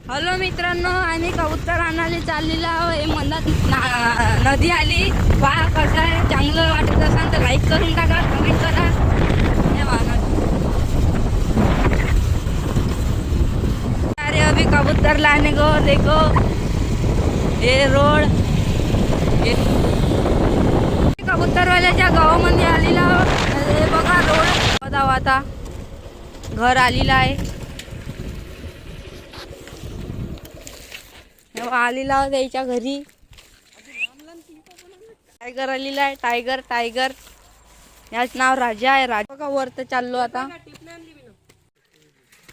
Hello मित्रांनो, आम्ही कबूतर आणायला चाललेलो आहोत. हे मनात नदी आली. पहा कसं आहे, चांगलं वाटत असेल तर लाईक करून टाका, कमेंट करा. हे वाहन अरे अभी कबूतर लाने को देखो, हे रोड कबूतरवाल्याच्या गावामध्ये आलेला आहोत. हे बघा रोड, बघा आता घर आलेलं आहे. आलेला त्याच्या घरी टायगर आलेला आहे. टायगर टायगर याच नाव राजा आहे. राजा बघा वर तर चाललो आता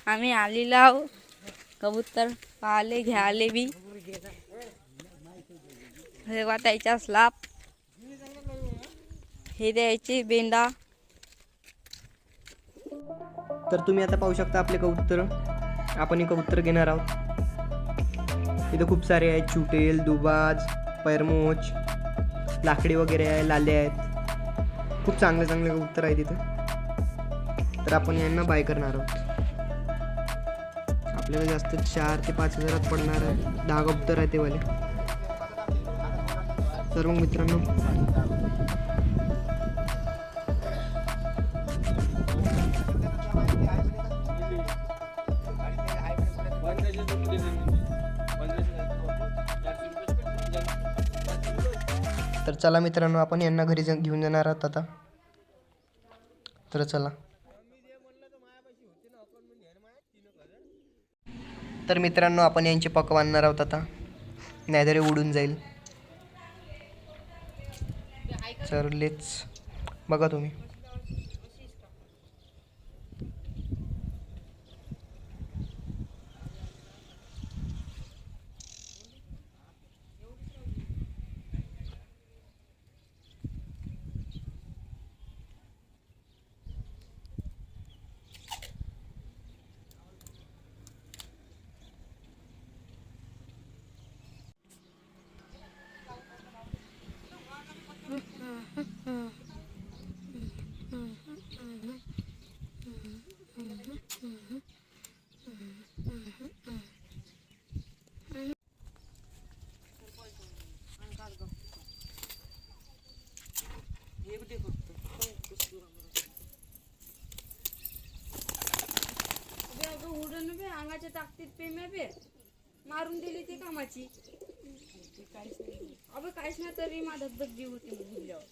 आम्ही आलेला आहो. कबूतर पाहिले घ्याले बी हेवा त्याच्या स्लाप हे द्यायचे बेंडा. तर तुम्ही आता पाहू शकता आपले कबूतर. आपण हे कबूतर घेणार आहोत. इथे खूप सारे आहेत, चुटेल, दुबाज, पैरमोच, लाकडी वगैरे आहे, लाले आहेत. खूप चांगले चांगले कबूतर आहेत इथे. तर आपण यांना बाय करणार आहोत. आपल्याला जास्त 4 ते 5 हजारात पडणार आहे. 10 कबूतर आहे ते वाले. तर मग मित्रांनो, तर चला मित्रांनो, आपण यांना घरी घेऊन जाणार आहोत आता. तर चला. तर मित्रांनो, आपण यांचे पक बांधणार आहोत आता, नाहीतर उडून जाईल. तर लेट्स बघा तुम्ही. उडून अंगाच्या ताकदीत पेम्या बे मारून दिली ती कामाची. अबे काहीच नाही तरी माझा धगधग जीव होती बोलल्यावर.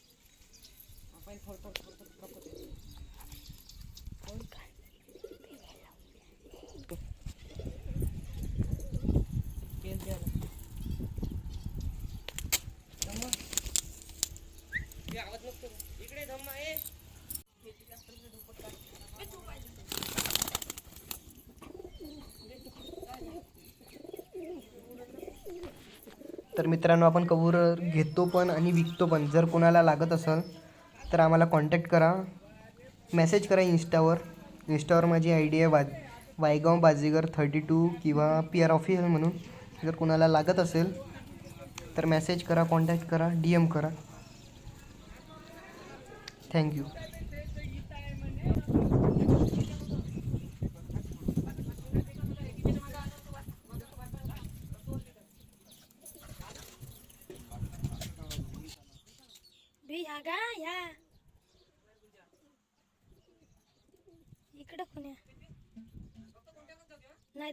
इकडे धम्मा आहे. तर मित्रांनो, आपण कबूतर घेतो पण आणि विकतो पण. जर कोणाला लागत असेल तर आम्हाला कॉन्टॅक्ट करा, मेसेज करा इंस्टावर माझी ID आहे वायगाव बाजीगर 32 किंवा PR ऑफिशियल म्हणून. जर कोणाला लागत असेल तर मेसेज करा, कॉन्टॅक्ट करा, DM करा. थँक्यू. इकडं कोण नाही